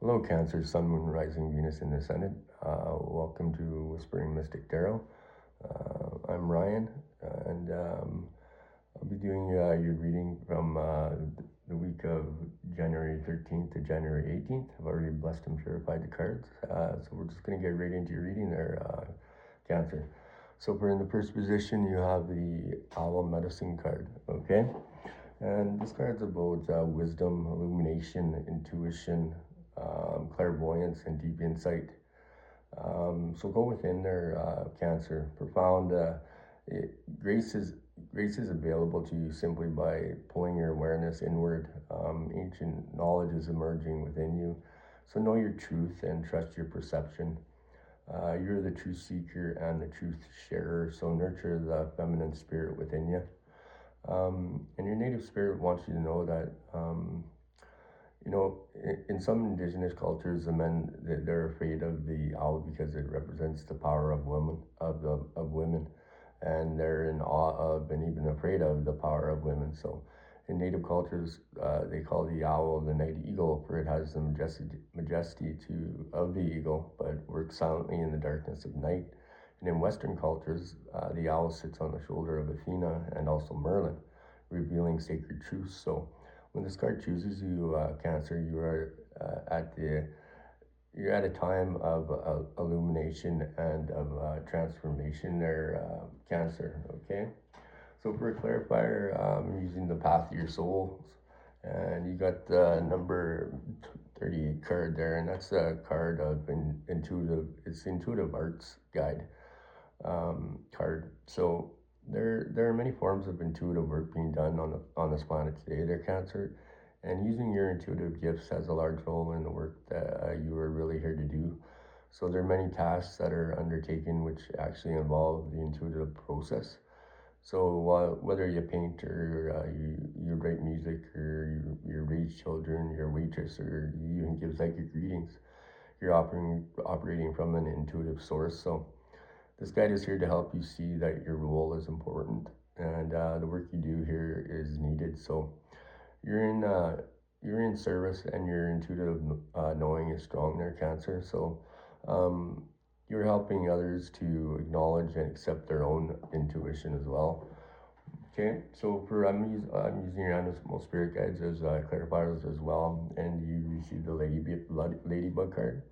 Hello, Cancer, Sun, Moon, Rising, Venus in the Ascendant. Welcome to Whispering Mystic Tarot. I'm Ryan, and I'll be doing your reading from the week of January 13th to January 18th. I've already blessed and purified the cards, so we're just going to get right into your reading there, Cancer. So for in the first position, you have the Owl Medicine card, okay? And this card's about wisdom, illumination, intuition, clairvoyance, and deep insight. So go within there, Cancer. Profound grace is available to you simply by pulling your awareness inward. Ancient knowledge is emerging within you. So know your truth and trust your perception. You're the truth seeker and the truth sharer. So nurture the feminine spirit within you. And your native spirit wants you to know that, in some indigenous cultures, the men they're afraid of the owl because it represents the power of women, and they're in awe of and even afraid of the power of women. So, in native cultures, they call the owl the night eagle, for it has the majesty of the eagle, but works silently in the darkness of night. And in Western cultures, the owl sits on the shoulder of Athena and also Merlin, revealing sacred truths. So when this card chooses you, Cancer, you are you're at a time of illumination and of transformation there, Cancer, okay? So for a clarifier, I'm using the path of your souls, and you got the number 38 card there, and that's a card of intuitive arts guide card. So there are many forms of intuitive work being done on this planet today, there, Cancer, and using your intuitive gifts has a large role in the work that you are really here to do. So there are many tasks that are undertaken which actually involve the intuitive process. So whether you paint or you write music or you raise children, you're a waitress, or you even give psychic readings, you're operating from an intuitive source. So this guide is here to help you see that your role is important and the work you do here is needed. So you're in uh, you're in service, and your intuitive knowing is strong there, Cancer. So um, you're helping others to acknowledge and accept their own intuition as well. Okay, so I'm using your animal spirit guides as clarifiers as well, and you receive the ladybug card.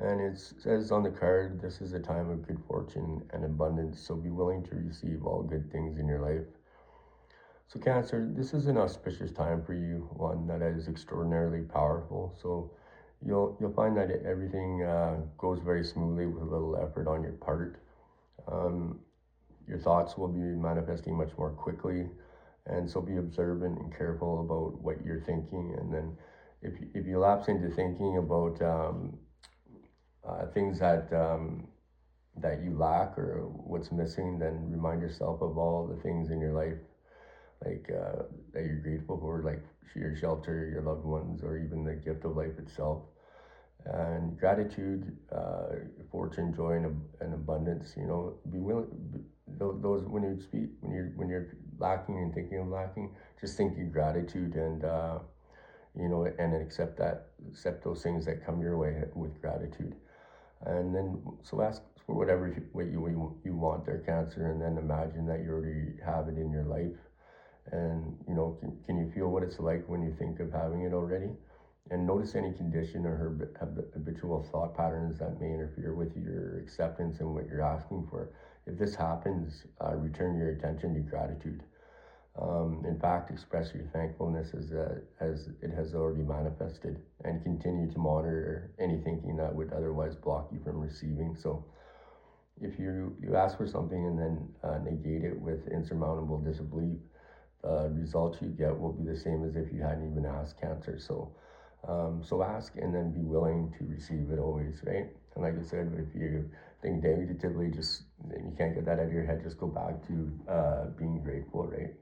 And it says on the card, this is a time of good fortune and abundance, so be willing to receive all good things in your life. So Cancer, this is an auspicious time for you, one that is extraordinarily powerful. So you'll find that everything goes very smoothly with little effort on your part. Um, your thoughts will be manifesting much more quickly, and so be observant and careful about what you're thinking. And then if you lapse into thinking about things that you lack or what's missing, then remind yourself of all the things in your life, like that you're grateful for, like your shelter, your loved ones, or even the gift of life itself. And gratitude, fortune, joy, and abundance. Be willing. Those when you're lacking and thinking of lacking, just think your gratitude and and accept those things that come your way with gratitude. And then so ask for whatever you want there, Cancer, and then imagine that you already have it in your life. And can you feel what it's like when you think of having it already? And notice any condition or habitual thought patterns that may interfere with your acceptance and what you're asking for. If this happens, return your attention to gratitude. In fact, express your thankfulness as it has already manifested, and continue to monitor any thinking that would otherwise block you from receiving. So if you ask for something and then negate it with insurmountable disbelief, the results you get will be the same as if you hadn't even asked, Cancer. So ask and then be willing to receive it always, right? And like I said, if you think negatively, just and you can't get that out of your head, just go back to being grateful, right?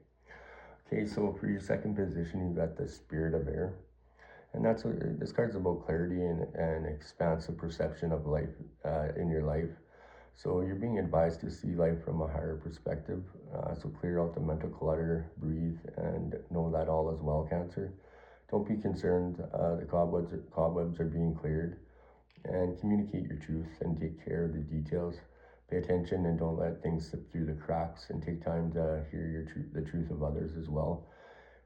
Okay, so for your second position, you got the Spirit of Air. And that's what this card's about: clarity and expansive perception of life in your life. So you're being advised to see life from a higher perspective. So clear out the mental clutter, breathe, and know that all is well, Cancer. Don't be concerned. The cobwebs are being cleared, and communicate your truth and take care of the details. Pay attention and don't let things slip through the cracks, and take time to hear the truth of others as well.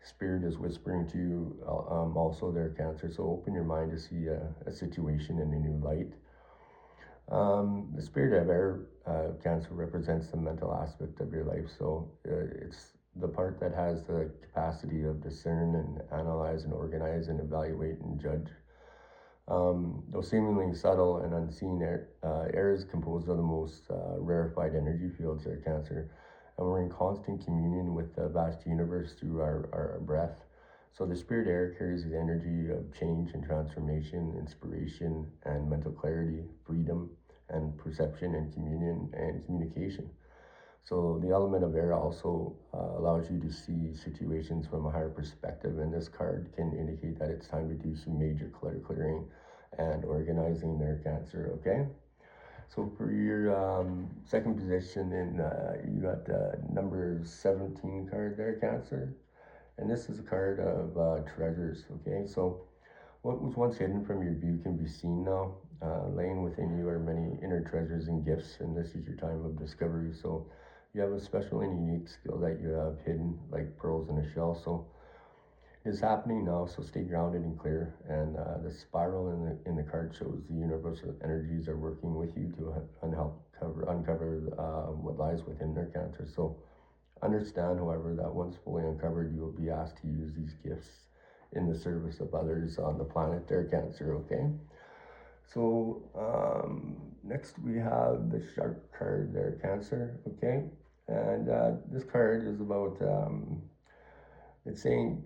Spirit is whispering to you also there, Cancer. So open your mind to see a situation in a new light. The spirit of air, Cancer, represents the mental aspect of your life. So it's the part that has the capacity of discern and analyze and organize and evaluate and judge. Though seemingly subtle and unseen, air is composed of the most rarefied energy fields there, Cancer. And we're in constant communion with the vast universe through our breath. So the spirit air carries the energy of change and transformation, inspiration and mental clarity, freedom and perception and communion and communication. So the element of air also allows you to see situations from a higher perspective, and this card can indicate that it's time to do some major clutter clearing and organizing there, Cancer, okay? So for your second position, you got number 17 card there, Cancer, and this is a card of treasures, okay? So what was once hidden from your view can be seen now. Laying within you are many inner treasures and gifts, and this is your time of discovery. So you have a special and unique skill that you have hidden like pearls in a shell. So it's happening now, so stay grounded and clear. And the spiral in the card shows the universal energies are working with you to uncover what lies within their, Cancer. So understand, however, that once fully uncovered, you will be asked to use these gifts in the service of others on the planet there, Cancer, okay? So next we have the shark card there, Cancer, okay? And this card is about, it's saying,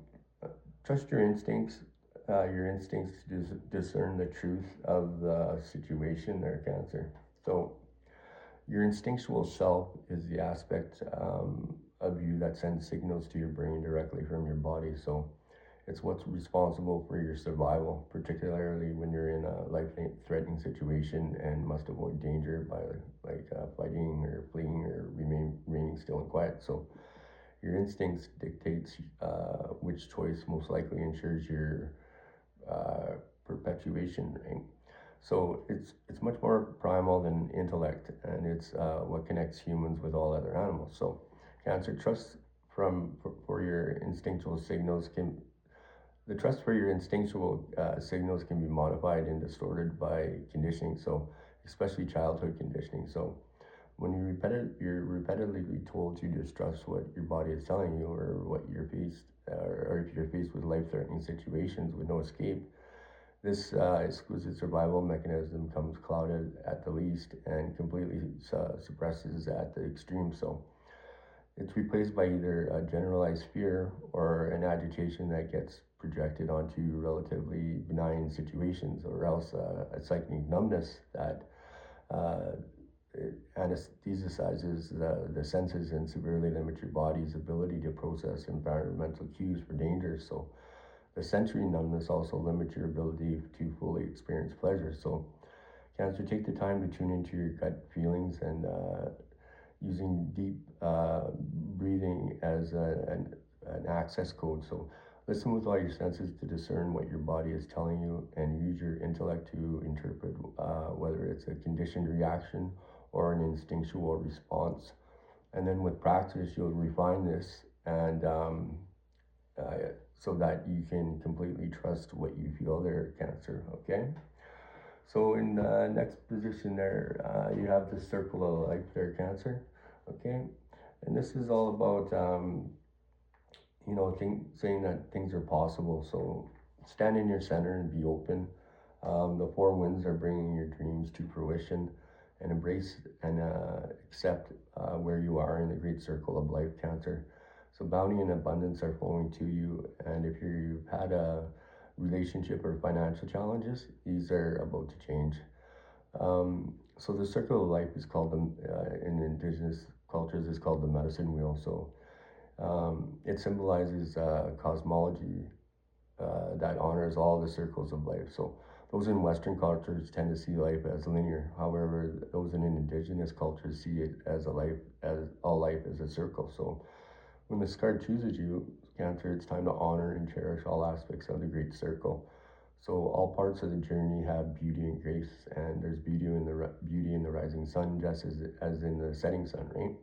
trust your instincts to discern the truth of the situation there, Cancer. So your instinctual self is the aspect of you that sends signals to your brain directly from your body. So it's what's responsible for your survival, particularly when you're in a life-threatening situation and must avoid danger by fighting or fleeing or remaining still and quiet. So your instincts dictates which choice most likely ensures your perpetuation, right? So it's much more primal than intellect, and it's what connects humans with all other animals. So Cancer, trust for your instinctual signals can the trust for your instinctual signals can be modified and distorted by conditioning. So especially childhood conditioning. So when you're repetitively told to distrust what your body is telling you, or what you're faced, or if you're faced with life-threatening situations with no escape, this exquisite survival mechanism comes clouded at the least and completely suppresses at the extreme. So it's replaced by either a generalized fear or an agitation that gets projected onto relatively benign situations, or else a psychic numbness that anesthetizes the senses and severely limits your body's ability to process environmental cues for danger. So the sensory numbness also limits your ability to fully experience pleasure. So Cancer, take the time to tune into your gut feelings and using deep breathing as an access code. So listen with all your senses to discern what your body is telling you, and use your intellect to interpret whether it's a conditioned reaction or an instinctual response. And then with practice, you'll refine this, and so that you can completely trust what you feel there, Cancer, okay? So in the next position there, you have the circle of life there, Cancer, okay? And this is all about, saying that things are possible. So stand in your center and be open. The four winds are bringing your dreams to fruition, and embrace and accept where you are in the great circle of life, Cancer. So bounty and abundance are flowing to you, and if you've had a relationship or financial challenges, these are about to change. So the circle of life is called, in indigenous cultures, is called the medicine wheel. So it symbolizes cosmology that honors all the circles of life. So those in Western cultures tend to see life as linear. However, those in indigenous cultures see it as all life as a circle. So when this card chooses you, Cancer, it's time to honor and cherish all aspects of the Great Circle. So all parts of the journey have beauty and grace, and there's beauty in the rising sun, just as in the setting sun, right?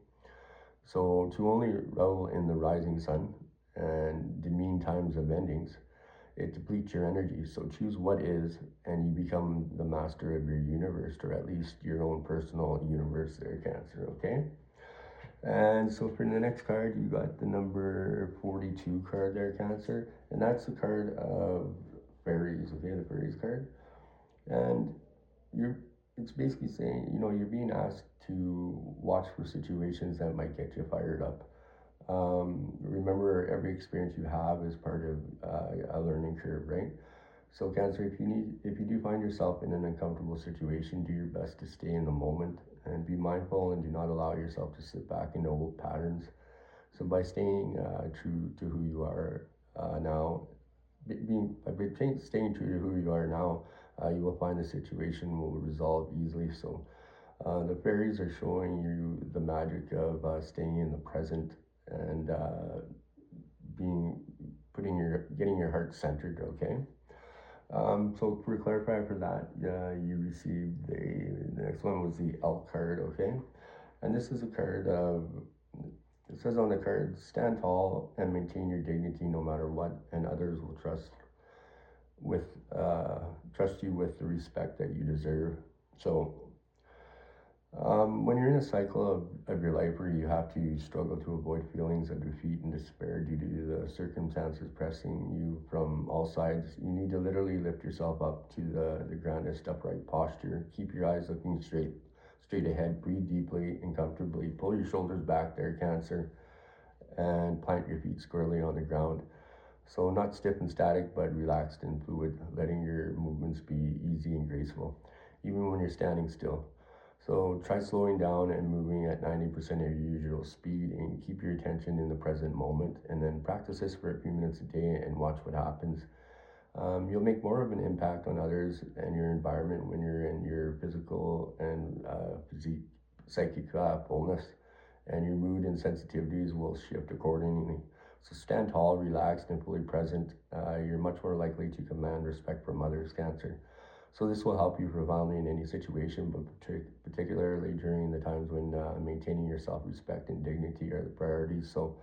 So to only revel in the rising sun and demean times of endings, it depletes your energy. So choose what is, and you become the master of your universe, or at least your own personal universe there, Cancer, okay? And so for the next card, you got the number 42 card there, Cancer. And that's the card of fairies, okay, the fairies card. And you're it's basically saying, you're being asked to watch for situations that might get you fired up. Remember, every experience you have is part of a learning curve, right? So Cancer, if you do find yourself in an uncomfortable situation, do your best to stay in the moment and be mindful, and do not allow yourself to slip back into old patterns. So by staying true to who you are now, staying true to who you are now, you will find the situation will resolve easily. So the fairies are showing you the magic of staying in the present and being getting your heart centered. Okay. So for clarify for that, you received the next one was the elk card. Okay, and this is a card of. It says on the card, stand tall and maintain your dignity no matter what, and others will with trust you with the respect that you deserve. So when you're in a cycle of your life where you have to struggle to avoid feelings of defeat and despair due to the circumstances pressing you from all sides, you need to literally lift yourself up to the grandest upright posture. Keep your eyes looking straight ahead, breathe deeply and comfortably, pull your shoulders back there, Cancer, and plant your feet squarely on the ground. So not stiff and static, but relaxed and fluid, letting your movements be easy and graceful, even when you're standing still. So try slowing down and moving at 90% of your usual speed, and keep your attention in the present moment, and then practice this for a few minutes a day and watch what happens. You'll make more of an impact on others and your environment when you're in your physical and psychic fullness, and your mood and sensitivities will shift accordingly. So stand tall, relaxed, and fully present. You're much more likely to command respect from others, Cancer. So this will help you profoundly in any situation, but particularly during the times when maintaining your self-respect and dignity are the priorities. So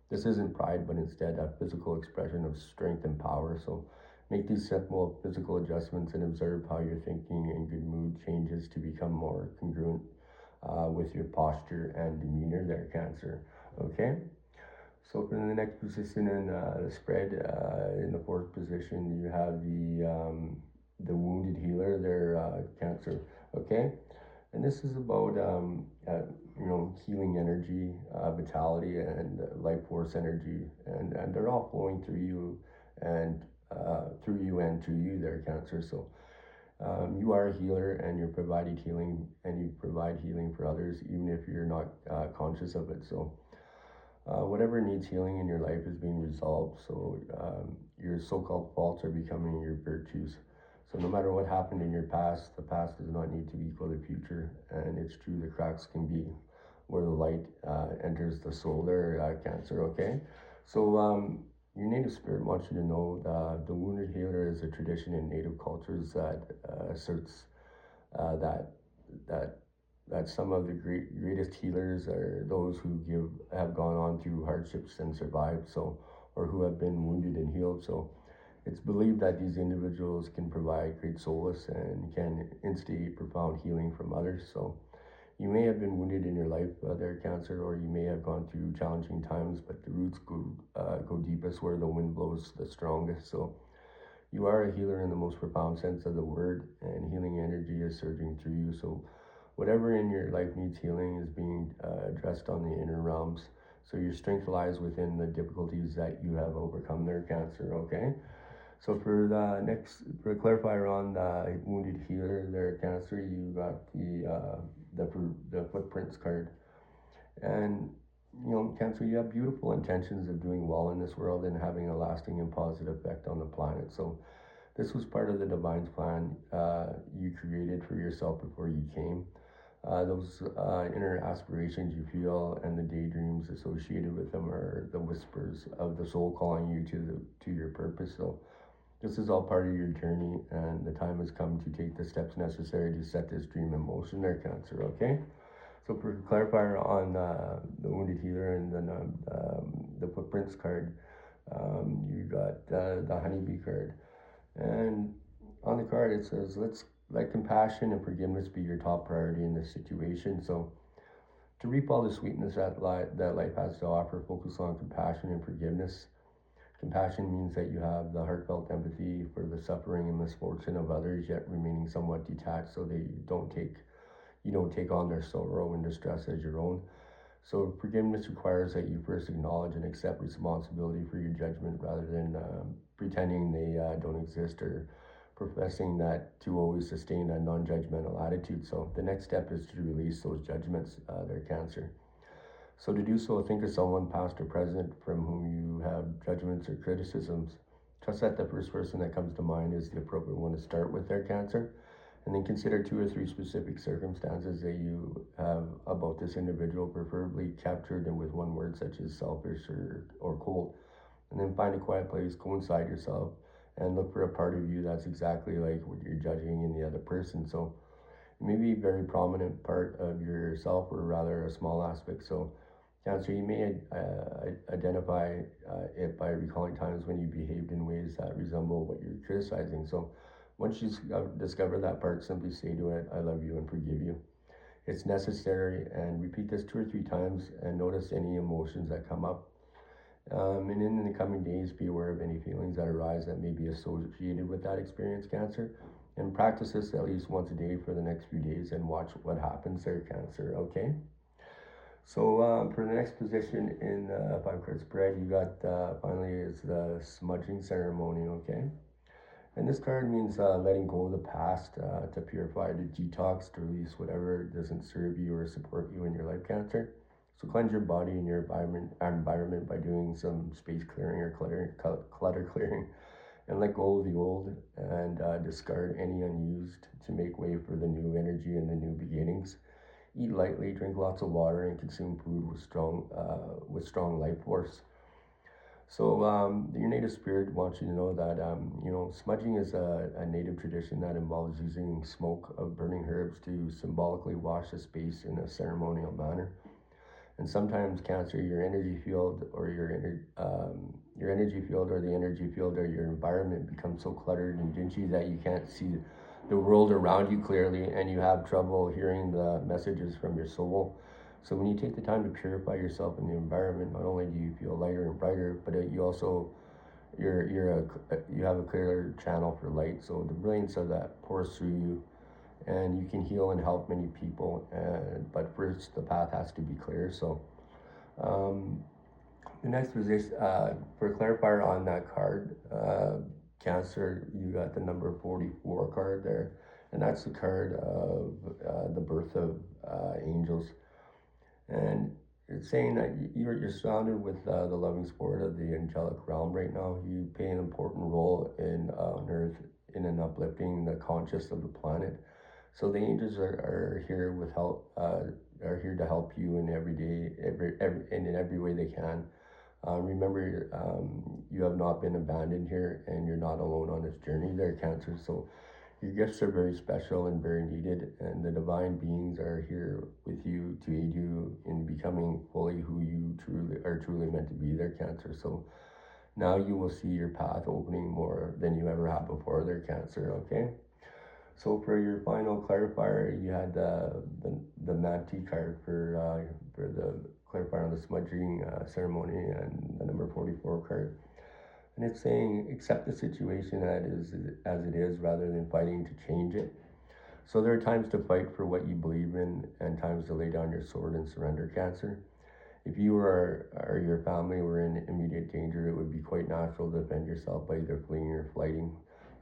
this isn't pride, but instead a physical expression of strength and power. So make these simple physical adjustments and observe how your thinking and good mood changes to become more congruent with your posture and demeanor there, Cancer. Okay? So for the next position in the spread, in the fourth position, you have the wounded healer there, Cancer. Okay? And this is about, healing energy, vitality, and life force energy. And they're all flowing through you and to you there, Cancer. So you are a healer, and you provide healing for others, even if you're not conscious of it. So whatever needs healing in your life is being resolved. So your so-called faults are becoming your virtues. So no matter what happened in your past, the past does not need to equal the future. And it's true, the cracks can be where the light enters the soul there, Cancer, okay? So your native spirit wants you to know the wounded healer is a tradition in native cultures that asserts that some of the greatest healers are those who have gone on through hardships and survived, so, or who have been wounded and healed. So it's believed that these individuals can provide great solace and can instigate profound healing from others. So you may have been wounded in your life there, Cancer, or you may have gone through challenging times, but the roots go deepest where the wind blows the strongest. So you are a healer in the most profound sense of the word, and healing energy is surging through you. So whatever in your life needs healing is being addressed on the inner realms. So your strength lies within the difficulties that you have overcome there, Cancer, okay? So for a clarifier on the wounded healer there, Cancer, you got the footprints card. And, Cancer, you have beautiful intentions of doing well in this world and having a lasting and positive effect on the planet. So this was part of the divine's plan you created for yourself before you came. Those inner aspirations you feel and the daydreams associated with them are the whispers of the soul calling you to your purpose. So this is all part of your journey, and the time has come to take the steps necessary to set this dream in motion there, Cancer, okay? So for clarifier on the Wounded Healer and then the Footprints card, you got the Honeybee card. And on the card it says, let compassion and forgiveness be your top priority in this situation. So to reap all the sweetness that life has to offer, focus on compassion and forgiveness. Compassion means that you have the heartfelt empathy for the suffering and misfortune of others, yet remaining somewhat detached so they don't take on their sorrow and distress as your own. So forgiveness requires that you first acknowledge and accept responsibility for your judgment rather than pretending they don't exist or professing that to always sustain a non-judgmental attitude. So the next step is to release those judgments, their Cancer. So to do so, think of someone past or present from whom you have judgments or criticisms. Trust that the first person that comes to mind is the appropriate one to start with their Cancer. And then consider 2 or 3 specific circumstances that you have about this individual, preferably captured and with one word such as selfish or cold. And then find a quiet place, go inside yourself, and look for a part of you that's exactly like what you're judging in the other person. So it may be a very prominent part of yourself or rather a small aspect. So Cancer, you may identify it by recalling times when you behaved in ways that resemble what you're criticizing. So once you discover that part, simply say to it, I love you and forgive you. It's necessary, and repeat this 2 or 3 times and notice any emotions that come up. And in the coming days, be aware of any feelings that arise that may be associated with that experience, Cancer. And practice this at least once a day for the next few days and watch what happens there, Cancer, okay? So for the next position in the 5-card spread, you got finally is the smudging ceremony, okay? And this card means letting go of the past to purify, to detox, to release whatever doesn't serve you or support you in your life, Cancer. So cleanse your body and your environment by doing some space clearing or clutter clearing, and let go of the old and discard any unused to make way for the new energy and the new beginnings. Eat lightly, drink lots of water, and consume food with strong life force. So your native spirit wants you to know that smudging is a native tradition that involves using smoke of burning herbs to symbolically wash a space in a ceremonial manner. And sometimes, Cancer, your energy field or the energy field or your environment becomes so cluttered and dingy that you can't see the world around you clearly, and you have trouble hearing the messages from your soul. So when you take the time to purify yourself in the environment, not only do you feel lighter and brighter, but you also you have a clearer channel for light. So the brilliance of that pours through you, and you can heal and help many people. But first, the path has to be clear. So the next position for a clarifier on that card, Cancer, you got the number 44 card there, and that's the card of the birth of angels. And it's saying that you're surrounded with the loving spirit of the angelic realm right now. You play an important role on Earth in an uplifting the conscious of the planet. So the angels are here with help. Are here to help you in in every way they can. Remember, you have not been abandoned here, and you're not alone on this journey there, Cancer. So your gifts are very special and very needed, and the divine beings are here with you to aid you in becoming fully who you truly meant to be there, Cancer. So now you will see your path opening more than you ever have before there, Cancer, okay? So for your final clarifier, you had the Manti card for the clarifier on the smudging ceremony, and the number 44 card. And it's saying, accept the situation as it is rather than fighting to change it. So there are times to fight for what you believe in and times to lay down your sword and surrender, Cancer. If you or your family were in immediate danger, it would be quite natural to defend yourself by either fleeing or flighting,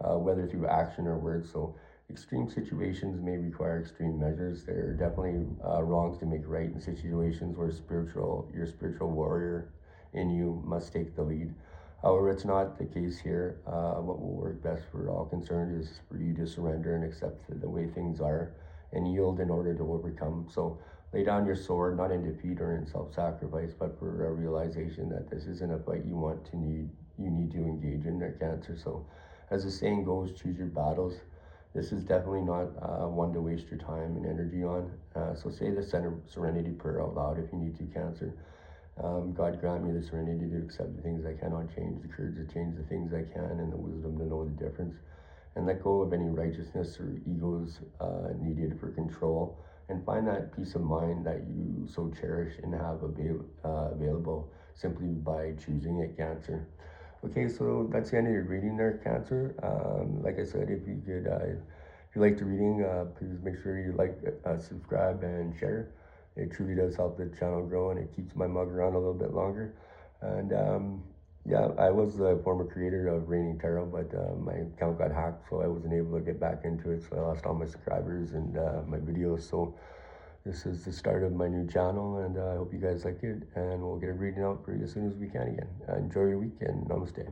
whether through action or words. So extreme situations may require extreme measures. There are definitely wrongs to make right in situations where your spiritual warrior in you must take the lead. However, it's not the case here. What will work best for all concerned is for you to surrender and accept the way things are and yield in order to overcome. So lay down your sword, not in defeat or in self-sacrifice, but for a realization that this isn't a fight you need to engage in their Cancer. So as the saying goes, choose your battles. This is definitely not one to waste your time and energy on. So say the serenity prayer out loud if you need to, Cancer. God grant me the serenity to accept the things I cannot change, the courage to change the things I can, and the wisdom to know the difference. And let go of any righteousness or egos needed for control, and find that peace of mind that you so cherish and have available simply by choosing it, Cancer. Okay, so that's the end of your reading there, Cancer. Like I said, if you like the reading, please make sure you like, subscribe, and share. It truly does help the channel grow, and it keeps my mug around a little bit longer. And yeah, I was the former creator of Reigning Tarot, but my account got hacked, so I wasn't able to get back into it. So I lost all my subscribers and my videos. So this is the start of my new channel, and I hope you guys like it. And we'll get a reading out for you as soon as we can again. Enjoy your weekend. Namaste.